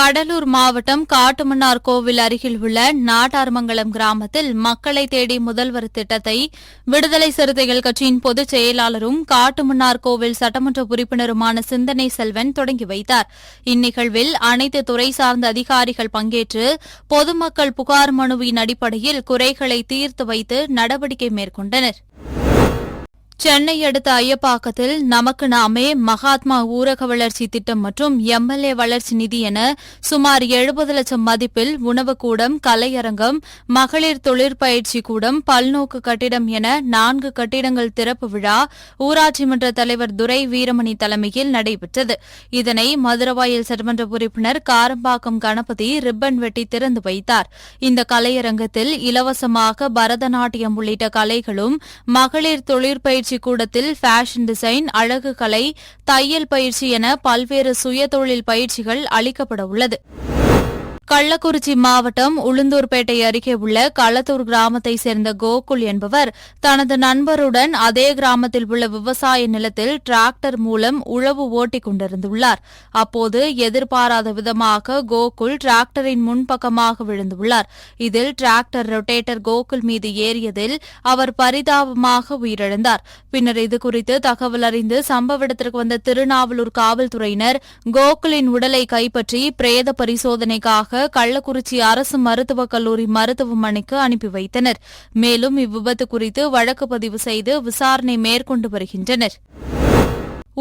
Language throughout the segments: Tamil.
கடலூர் மாவட்டம் காட்டுமன்னார் கோவில் அருகில் உள்ள நாட்டார்மங்கலம் கிராமத்தில் மக்களை தேடி முதல்வர் திட்டத்தை விடுதலை சிறுத்தைகள் கட்சியின் பொதுச் செயலாளரும் காட்டுமன்னார் கோவில் சட்டமன்ற உறுப்பினருமான சிந்தனை செல்வன் தொடங்கி வைத்தார். இந்நிகழ்வில் அனைத்து துறை சார்ந்த அதிகாரிகள் பங்கேற்று பொதுமக்கள் புகார் மனுவின் அடிப்படையில் குறைகளை தீர்த்து வைத்து நடவடிக்கை மேற்கொண்டனர். சென்னை அடுத்த ஐயப்பாக்கத்தில் நமக்கு நாமே மகாத்மா ஊரக வளர்ச்சி திட்டம் மற்றும் எம்எல்ஏ வளர்ச்சி நிதி என சுமார் 70 லட்சம் மதிப்பில் உணவுக்கூடம், கலையரங்கம், மகளிர் தொழிற்பயிற்சி கூடம், பல்நோக்கு கட்டிடம் என 4 கட்டிடங்கள் திறப்பு விழா ஊராட்சி மன்ற தலைவர் துரை வீரமணி தலைமையில் நடைபெற்றது. இதனை மதுரவாயல் சட்டமன்ற உறுப்பினர் காரம்பாக்கம் கணபதி ரிப்பன் வெட்டி திறந்து வைத்தார். இந்த கலையரங்கத்தில் இலவசமாக பரதநாட்டியம் உள்ளிட்ட கலைகளும், மகளிர் தொழிற்பயிற்சி கூடத்தில் ஃபேஷன் டிசைன், அழகு கலை, தையல் பயிற்சி என பல்வேறு சுயதொழில் பயிற்சிகள் அளிக்கப்பட உள்ளது. கள்ளக்குறிச்சி மாவட்டம் உளுந்தூர்பேட்டை அருகே உள்ள களத்தூர் கிராமத்தைச் சேர்ந்த கோகுல் என்பவர் தனது நண்பருடன் அதே கிராமத்தில் உள்ள விவசாய நிலத்தில் டிராக்டர் மூலம் உழவு ஓட்டிக் கொண்டிருந்துள்ளார். அப்போது எதிர்பாராத விதமாக கோகுல் டிராக்டரின் முன்பக்கமாக விழுந்துள்ளார். இதில் டிராக்டர் ரொட்டேட்டர் கோகுல் மீது ஏறியதில் அவர் பரிதாபமாக உயிரிழந்தார். பின்னர் இதுகுறித்து தகவல் அறிந்து சம்பவ இடத்திற்கு வந்த திருநாவலூர் காவல்துறையினர் கோகுலின் உடலை கைப்பற்றி பிரேத பரிசோதனைக்காக கள்ளக்குறிச்சி அரசு மருத்துவக் கல்லூரி மருத்துவமனைக்கு அனுப்பி வைத்தனர். மேலும் இவ்விபத்து குறித்து வழக்கு பதிவு செய்து விசாரணை மேற்கொண்டு வருகின்றனர்.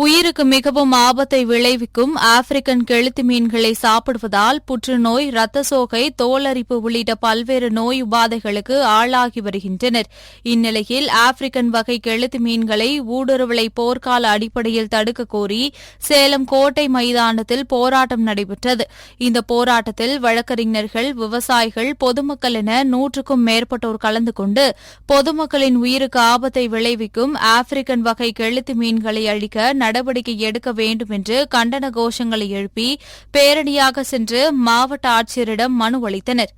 உயிருக்கு மிகவும் ஆபத்தை விளைவிக்கும் ஆப்பிரிக்கன் கெளுத்தி மீன்களை சாப்பிடுவதால் புற்றுநோய், இரத்த சோகை, தோலரிப்பு உள்ளிட்ட பல்வேறு நோய் உபாதைகளுக்கு ஆளாகி வருகின்றனர். இந்நிலையில் ஆப்பிரிக்கன் வகை கெளுத்தி மீன்களை ஊடுருவலை போர்க்கால அடிப்படையில் தடுக்க கோரி சேலம் கோட்டை மைதானத்தில் போராட்டம் நடைபெற்றது. இந்த போராட்டத்தில் வழக்கறிஞர்கள், விவசாயிகள், பொதுமக்கள் என 100க்கும் மேற்பட்டோர் கலந்து கொண்டு பொதுமக்களின் உயிருக்கு ஆபத்தை விளைவிக்கும் ஆப்பிரிக்கன் வகை கெளுத்தி மீன்களை அழிக்க நடவடிக்கை எடுக்க வேண்டும் என்று கண்டன கோஷங்களை எழுப்பி பேரணியாக சென்று மாவட்ட ஆட்சியரிடம் மனு அளித்தனர்.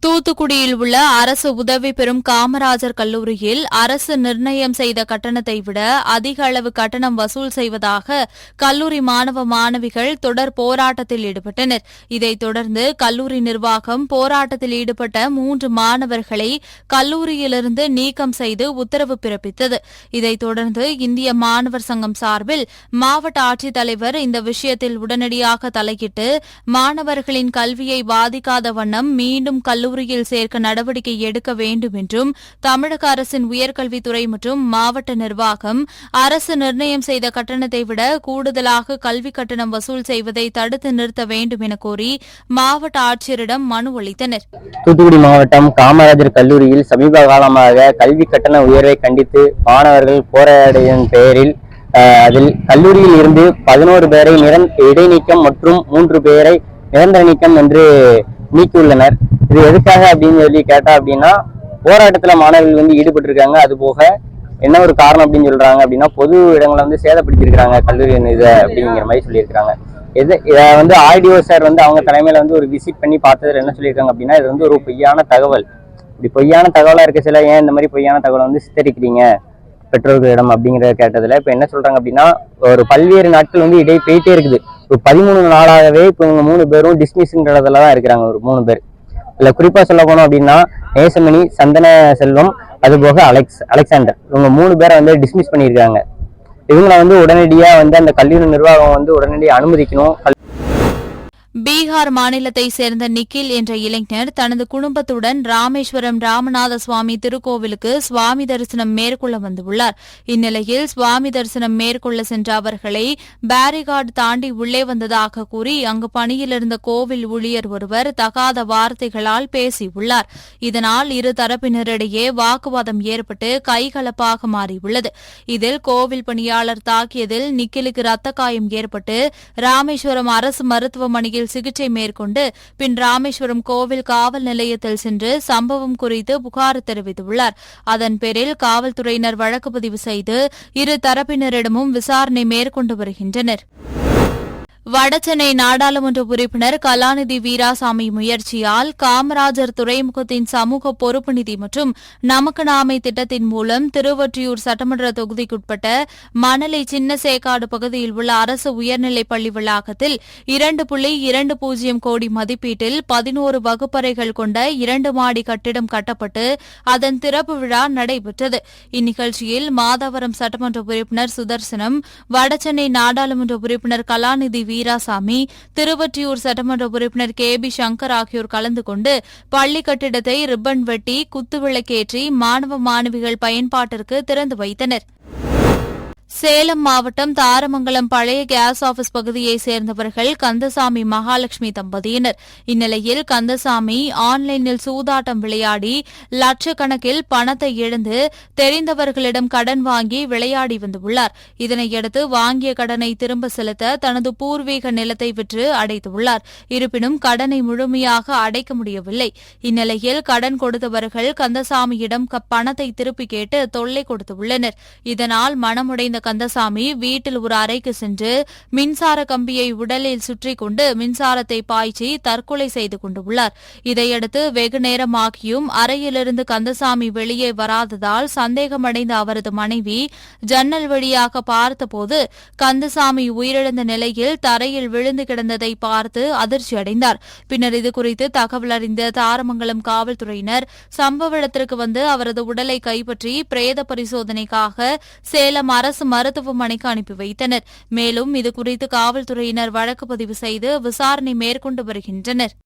தூத்துக்குடியில் உள்ள அரசு உதவி பெறும் காமராஜர் கல்லூரியில் அரசு நிர்ணயம் செய்த கட்டணத்தை விட அதிக அளவு கட்டணம் வசூல் செய்வதாக கல்லூரி மாணவ மாணவிகள் தொடர் போராட்டத்தில் ஈடுபட்டனர். இதைத் தொடர்ந்து கல்லூரி நிர்வாகம் போராட்டத்தில் ஈடுபட்ட 3 மாணவர்களை கல்லூரியிலிருந்து நீக்கம் செய்து உத்தரவு பிறப்பித்தது. இதைத் தொடர்ந்து இந்திய மாணவர் சங்கம் சார்பில் மாவட்ட ஆட்சித்தலைவர் இந்த விஷயத்தில் உடனடியாக தலையிட்டு மாணவர்களின் கல்வியை பாதிக்காத வண்ணம் மீண்டும் கல்லூரியில் சேர்க்க நடவடிக்கை எடுக்க வேண்டும் என்றும், தமிழக அரசின் உயர்கல்வித்துறை மற்றும் மாவட்ட நிர்வாகம் அரசு நிர்ணயம் செய்த கட்டணத்தை விட கூடுதலாக கல்விக் கட்டணம் வசூல் செய்வதை தடுத்து நிறுத்த வேண்டும் என கோரி மாவட்ட ஆட்சியரிடம் மனு அளித்தனர். தூத்துக்குடி மாவட்டம் காமராஜர் கல்லூரியில் சமீப காலமாக கல்வி கட்டண உயர்வை கண்டித்து மாணவர்கள் போராடியதன் பெயரில் அதில் கல்லூரியில் இருந்து 11 பேரை இடைநீக்கம் மற்றும் 3 பேரை நிரந்தர நீக்கம் என்று நீக்கியுள்ளனர். இது எதுக்காக அப்படின்னு சொல்லி கேட்டா அப்படின்னா, போராட்டத்துல மாணவர்கள் ஈடுபட்டு இருக்காங்க. அது போக என்ன ஒரு காரணம் அப்படின்னு சொல்றாங்க அப்படின்னா, பொது இடங்களை சேதப்படுத்திருக்கிறாங்க கல்லூரி இதை அப்படிங்கிற மாதிரி சொல்லியிருக்காங்க. இதை ஆர்டிஓ சார் அவங்க தலைமையில ஒரு விசிட் பண்ணி பார்த்ததுல என்ன சொல்லியிருக்காங்க அப்படின்னா, இது ஒரு பொய்யான தகவல். இப்படி பொய்யான தகவலா இருக்க சில ஏன் இந்த மாதிரி பொய்யான தகவலை சித்தரிக்கிறீங்க பெற்றோர்களிடம் அப்படிங்கிற கேட்டதுல இப்ப என்ன சொல்றாங்க அப்படின்னா, ஒரு பல்வேறு நாட்கள் இடை போயிட்டே இருக்குது. ஒரு 13 நாளாகவே இப்ப இவங்க 3 பேரும் டிஸ்மிஸ்ன்றதுலதான் இருக்கிறாங்க. ஒரு 3 பேர் இல்ல குறிப்பா சொல்ல போனோம் அப்படின்னா, நேசமணி, சந்தன செல்வம், அதுபோக அலெக்சாண்டர், இவங்க 3 பேரை டிஸ்மிஸ் பண்ணியிருக்காங்க. இவங்களை உடனடியா அந்த கல்லூரி நிர்வாகம் உடனடியாக அனுமதிக்கணும். பீகார் மாநிலத்தைச் சேர்ந்த நிக்கில் என்ற இளைஞர் தனது குடும்பத்துடன் ராமேஸ்வரம் ராமநாத சுவாமி திருக்கோவிலுக்கு சுவாமி தரிசனம் மேற்கொள்ள வந்துள்ளார். இந்நிலையில் சுவாமி தரிசனம் மேற்கொள்ள சென்ற அவர்களை பேரிகார்டு தாண்டி உள்ளே வந்ததாக கூறி அங்கு பணியில் இருந்த கோவில் ஊழியர் ஒருவர் தகாத வார்த்தைகளால் பேசியுள்ளார். இதனால் இரு தரப்பினரிடையே வாக்குவாதம் ஏற்பட்டு கைகலப்பாக மாறியுள்ளது. இதில் கோவில் பணியாளர் தாக்கியதில் நிக்கிலுக்கு ரத்த காயம் ஏற்பட்டு ராமேஸ்வரம் அரசு மருத்துவமனையில் சிகிச்சை மேற்கொண்டு பின் ராமேஸ்வரம் கோவில் காவல் நிலையத்தில் சென்று சம்பவம் குறித்து புகார் தெரிவித்துள்ளார். அதன் பேரில் காவல்துறையினர் வழக்கு பதிவு செய்து இரு தரப்பினரிடமும் விசாரணை மேற்கொண்டு வருகின்றனர். வடசென்னை நாடாளுமன்ற உறுப்பினர் கலாநிதி வீராசாமி முயற்சியால் காமராஜர் துறைமுகத்தின் சமூக பொறுப்பு நிதி மற்றும் நமக்கு நாமே திட்டத்தின் மூலம் திருவொற்றியூர் சட்டமன்ற தொகுதிக்குட்பட்ட மணலி சின்னசேக்காடு பகுதியில் உள்ள அரசு உயர்நிலைப் பள்ளி வளாகத்தில் 2.20 கோடி மதிப்பீட்டில் 11 வகுப்பறைகள் கொண்ட 2 மாடி கட்டிடம் கட்டப்பட்டு அதன் திறப்பு விழா நடைபெற்றது. இந்நிகழ்ச்சியில் மாதவரம் சட்டமன்ற உறுப்பினர் சுதர்சனம், வடசென்னை நாடாளுமன்ற உறுப்பினர் கலாநிதி வீராசாமி, திருவொற்றியூர் சட்டமன்ற உறுப்பினர் கே.பி. சங்கர் ஆகியோர் கலந்து கொண்டு பள்ளி கட்டிடத்தை ரிப்பன் வெட்டி குத்துவிளக்கேற்றி மாணவ மாணவிகள் பயன்பாட்டிற்கு திறந்து வைத்தனர். சேலம் மாவட்டம் தாரமங்கலம் பழைய கேஸ் ஆபீஸ் பகுதியைச் சேர்ந்தவர்கள் கந்தசாமி மகாலட்சுமி தம்பதியினர். இந்நிலையில் கந்தசாமி ஆன்லைனில் சூதாட்டம் விளையாடி லட்சக்கணக்கில் பணத்தை இழந்து தெரிந்தவர்களிடம் கடன் வாங்கி விளையாடி வந்துள்ளார். இதனையடுத்து வாங்கிய கடனை திரும்ப செலுத்த தனது பூர்வீக நிலத்தை விற்று அடைத்துள்ளார். இருப்பினும் கடனை முழுமையாக அடைக்க முடியவில்லை. இந்நிலையில் கடன் கொடுத்தவர்கள் கந்தசாமியிடம் பணத்தை திருப்பி கேட்டு தொல்லை கொடுத்துள்ளனர். இதனால் மனமுடைந்த கந்தசாமி வீட்டில் ஒரு அறைக்கு சென்று மின்சார கம்பியை உடலில் சுற்றிக் கொண்டு மின்சாரத்தை பாய்ச்சி தற்கொலை செய்து கொண்டுள்ளார். இதையடுத்து வெகு நேரமாகியும் அறையிலிருந்து கந்தசாமி வெளியே வராததால் சந்தேகமடைந்த அவரது மனைவி ஜன்னல் வழியாக பார்த்தபோது கந்தசாமி உயிரிழந்த நிலையில் தரையில் விழுந்து கிடந்ததை பார்த்து அதிர்ச்சியடைந்தார். பின்னர் இதுகுறித்து தகவல் அறிந்த தாரமங்கலம் காவல்துறையினர் சம்பவ இடத்திற்கு வந்து அவரது உடலை கைப்பற்றி பிரேத பரிசோதனைக்காக சேலம் அரசு மருத்துவமனைக்கு அனுப்பி வைத்தனர். மேலும் இதுகுறித்து காவல்துறையினர் வழக்கு பதிவு செய்து விசாரணை மேற்கொண்டு வருகின்றனர்.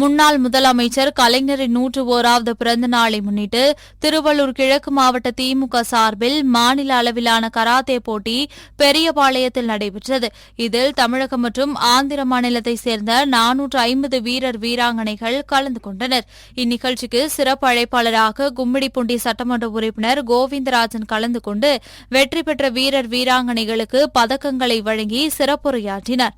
முன்னாள் முதலமைச்சர் கலைஞரின் 101வது பிறந்த நாளை முன்னிட்டு திருவள்ளூர் கிழக்கு மாவட்ட திமுக சார்பில் மாநில அளவிலான கராத்தே போட்டி பெரியபாளையத்தில் நடைபெற்றது. இதில் தமிழகம் மற்றும் ஆந்திர மாநிலத்தைச் சேர்ந்த 450 வீரர் வீராங்கனைகள் கலந்து கொண்டனர். இந்நிகழ்ச்சிக்கு சிறப்பு அழைப்பாளராக கும்மிடிப்பூண்டி சட்டமன்ற உறுப்பினர் கோவிந்தராஜன் கலந்து கொண்டு வெற்றி பெற்ற வீரர் வீராங்கனைகளுக்கு பதக்கங்களை வழங்கி சிறப்புரையாற்றினார்.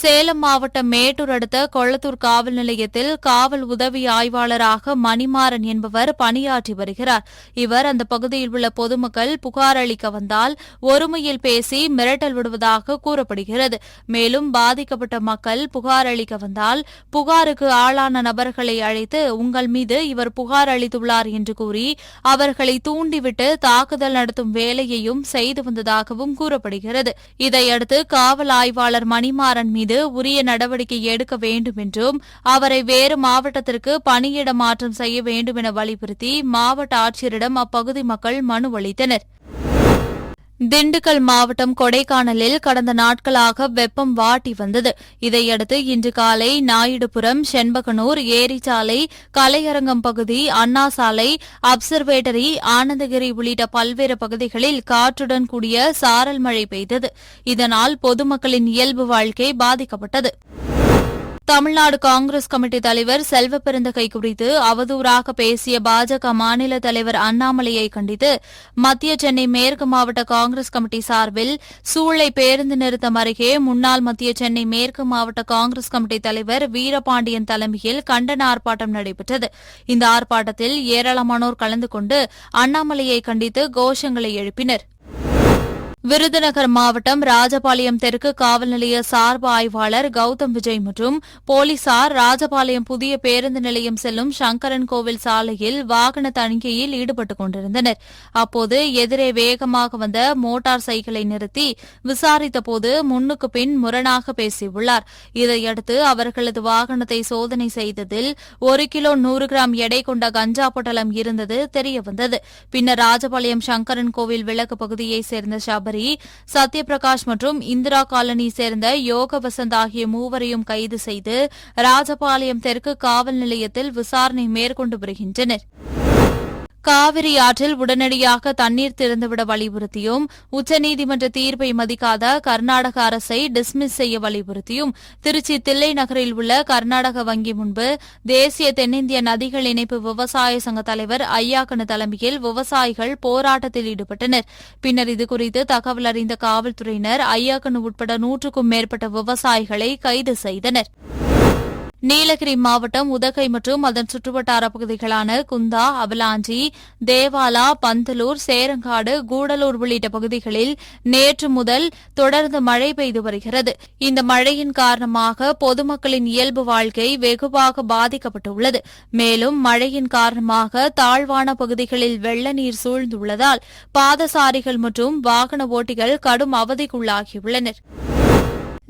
சேலம் மாவட்டம் மேட்டூர் அடுத்த கொளத்தூர் காவல் நிலையத்தில் காவல் உதவி ஆய்வாளராக மணிமாறன் என்பவர் பணியாற்றி வருகிறார். இவர் அந்த பகுதியில் உள்ள பொதுமக்கள் புகார் அளிக்க வந்தால் ஒருமையில் பேசி மிரட்டல் விடுவதாக கூறப்படுகிறது. மேலும் பாதிக்கப்பட்ட மக்கள் புகார் அளிக்க வந்தால் புகாருக்கு ஆளான நபர்களை அழைத்து உங்கள் மீது இவர் புகார் அளித்துள்ளார் என்று கூறி அவர்களை தூண்டிவிட்டு தாக்குதல் நடத்தும் வேலையையும் செய்து வந்ததாகவும் கூறப்படுகிறது. இதையடுத்து காவல் ஆய்வாளர் மணிமாறன் மீது உரிய நடவடிக்கை எடுக்க வேண்டும் என்றும் அவரை வேறு மாவட்டத்திற்கு பணியிட மாற்றம் செய்ய வேண்டும் என வலியுறுத்தி மாவட்ட ஆட்சியரிடம் அப்பகுதி மக்கள் மனு அளித்தனர். திண்டுக்கல் மாவட்டம் கொடைக்கானலில் கடந்த நாட்களாக வெப்பம் வாட்டி வந்தது. இதையடுத்து இன்று காலை நாயுடுபுரம், செண்பகனூர், ஏரிச்சாலை, கலையரங்கம் பகுதி, அண்ணா சாலை, அப்சர்வேட்டரி, ஆனந்தகிரி உள்ளிட்ட பல்வேறு பகுதிகளில் காற்றுடன் கூடிய சாரல் மழை பெய்தது. இதனால் பொதுமக்களின் இயல்பு வாழ்க்கை பாதிக்கப்பட்டது. தமிழ்நாடு காங்கிரஸ் கமிட்டி தலைவர் செல்வப்பெருந்தகை குறித்து அவதூறாக பேசிய பாஜக மாநில தலைவர் அண்ணாமலையை கண்டித்து மத்திய சென்னை மேற்கு மாவட்ட காங்கிரஸ் கமிட்டி சார்பில் சூளை பேருந்து நிறுத்தம் அருகே முன்னாள் மத்திய சென்னை மேற்கு மாவட்ட காங்கிரஸ் கமிட்டி தலைவர் வீரபாண்டியன் தலைமையில் கண்டன ஆர்ப்பாட்டம் நடைபெற்றது. இந்த ஆர்ப்பாட்டத்தில் ஏராளமானோர் கலந்து கொண்டு அண்ணாமலையை கண்டித்து கோஷங்களை எழுப்பினர். விருதுநகர் மாவட்டம் ராஜபாளையம் தெற்கு காவல் நிலைய சார்பு ஆய்வாளர் கௌதம் விஜய் மற்றும் போலீசார் ராஜபாளையம் புதிய பேருந்து நிலையம் செல்லும் சங்கரன் கோவில் சாலையில் வாகன தணிக்கையில் ஈடுபட்டுக் கொண்டிருந்தனர். அப்போது எதிரே வேகமாக வந்த மோட்டார் சைக்கிளை நிறுத்தி விசாரித்தபோது முன்னுக்கு பின் முரணாக பேசியுள்ளார். இதையடுத்து அவர்களது வாகனத்தை சோதனை செய்ததில் 1 கிலோ 100 கிராம் எடை கொண்ட கஞ்சா பொட்டலம் இருந்தது தெரியவந்தது. பின்னர் ராஜபாளையம் சங்கரன் கோவில் விளக்கு பகுதியைச் சேர்ந்த சபரி, சத்யபிரகாஷ் மற்றும் இந்திரா காலனி சேர்ந்த யோக வசந்த் ஆகிய மூவரையும் கைது செய்து ராஜபாளையம் தெற்கு காவல் நிலையத்தில் விசாரணை மேற்கொண்டு வருகின்றனர். காவிரி ஆற்றில் உடனடியாக தண்ணீர் திறந்துவிட வலியுறுத்தியும் உச்சநீதிமன்ற தீர்ப்பை மதிக்காத கர்நாடக அரசை டிஸ்மிஸ் செய்ய வலியுறுத்தியும் திருச்சி தில்லை நகரில் உள்ள கர்நாடக வங்கி முன்பு தேசிய தென்னிந்திய நதிகள் இணைப்பு விவசாய சங்க தலைவர் ஐயாக்கனு தலைமையில் விவசாயிகள் போராட்டத்தில் ஈடுபட்டனர். பின்னர் இதுகுறித்து தகவல் அறிந்த காவல்துறையினர் ஐயாக்கனு உட்பட 100க்கும் மேற்பட்ட விவசாயிகளை கைது செய்தனர். நீலகிரி மாவட்டம் உதகை மற்றும் அதன் சுற்றுவட்டார பகுதிகளான குந்தா, அவலாஞ்சி, தேவாலா, பந்தலூர், சேரங்காடு, கூடலூர் உள்ளிட்ட பகுதிகளில் நேற்று முதல் தொடர்ந்து மழை பெய்து வருகிறது. இந்த மழையின் காரணமாக பொதுமக்களின் இயல்பு வாழ்க்கை வெகுவாக பாதிக்கப்பட்டுள்ளது. மேலும் மழையின் காரணமாக தாழ்வான பகுதிகளில் வெள்ள நீர் சூழ்ந்துள்ளதால் பாதசாரிகள் மற்றும் வாகன ஓட்டிகள் கடும் அவதிக்குள்ளாகியுள்ளனர்.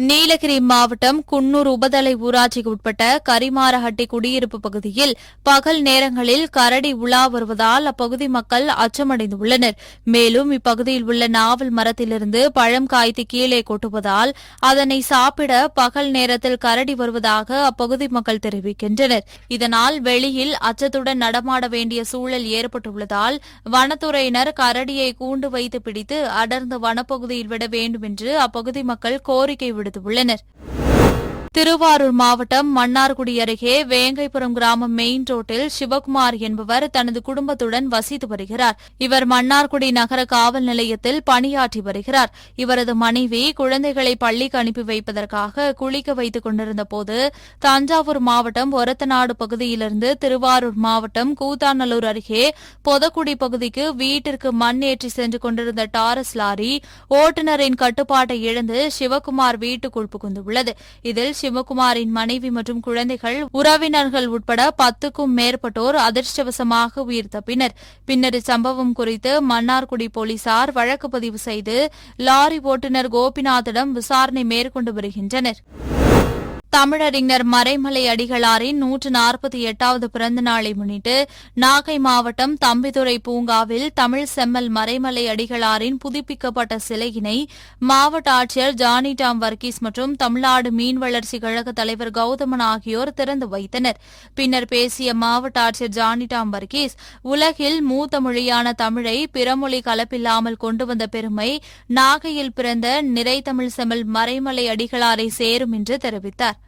நீலகிரி மாவட்டம் குன்னூர் உபதலை ஊராட்சிக்கு உட்பட்ட கரிமாரஹட்டி குடியிருப்பு பகுதியில் பகல் நேரங்களில் கரடி உலா வருவதால் அப்பகுதி மக்கள் அச்சமடைந்துள்ளனர். மேலும் இப்பகுதியில் உள்ள நாவல் மரத்திலிருந்து பழம் காய்த்து கீழே கொட்டுவதால் அதனை சாப்பிட பகல் நேரத்தில் கரடி வருவதாக அப்பகுதி மக்கள் தெரிவிக்கின்றனர். இதனால் வெளியில் அச்சத்துடன் நடமாட வேண்டிய சூழல் ஏற்பட்டுள்ளதால் வனத்துறையினர் கரடியை கூண்டு வைத்து பிடித்து அடர்ந்த வனப்பகுதியில் விட வேண்டும் என்று அப்பகுதி மக்கள் கோரிக்கை விடுத்துள்ளனர். திருவாரூர் மாவட்டம் மன்னார்குடி அருகே வேங்கைப்புறம் கிராமம் மெயின் ரோட்டில் சிவகுமார் என்பவர் தனது குடும்பத்துடன் வசித்து வருகிறார். இவர் மன்னார்குடி நகர காவல் நிலையத்தில் பணியாற்றி வருகிறார். இவரது மனைவி குழந்தைகளை பள்ளிக்கு அனுப்பி வைப்பதற்காக குளிக்க வைத்துக் கொண்டிருந்தபோது தஞ்சாவூர் மாவட்டம் ஒரத்தநாடு பகுதியிலிருந்து திருவாரூர் மாவட்டம் கூத்தாநல்லூர் அருகே பொதக்குடி பகுதிக்கு வீட்டிற்கு மண் ஏற்றி சென்று கொண்டிருந்த டாரஸ் லாரி ஓட்டுநரின் கட்டுப்பாட்டை இழந்து சிவகுமார் வீட்டுக்குள் புகுந்துள்ளது. இதில் சிவகுமாரின் மனைவி மற்றும் குழந்தைகள், உறவினர்கள் உட்பட 10க்கும் மேற்பட்டோர் அதிர்ஷ்டவசமாக உயிர் தப்பினர். பின்னர் இச்சம்பவம் குறித்து மன்னார்குடி போலீசார் வழக்கு பதிவு செய்து லாரி ஓட்டுநர் கோபிநாத்திடம் விசாரணை மேற்கொண்டு வருகின்றனர். தமிழறிஞர் மறைமலை அடிகளாரின் 148வது பிறந்த நாளை முன்னிட்டு நாகை மாவட்டம் தம்பிதுரை பூங்காவில் தமிழ் செம்மல் மறைமலை அடிகளாரின் புதுப்பிக்கப்பட்ட சிலையினை மாவட்ட ஆட்சியர் ஜானி டாம் வர்கீஸ் மற்றும் தமிழ்நாடு மீன் வளர்ச்சி கழக தலைவர் கௌதமன் ஆகியோர் திறந்து வைத்தனர். பின்னர் பேசிய மாவட்ட ஆட்சியர் ஜானி டாம் வர்கீஸ், உலகில் மூத்த மொழியான தமிழை பிறமொழி கலப்பில்லாமல் கொண்டு வந்த பெருமை நாகையில் பிறந்த நிறை தமிழ் செம்மல் மறைமலை அடிகளாரை சேரும் என்று தெரிவித்தார்.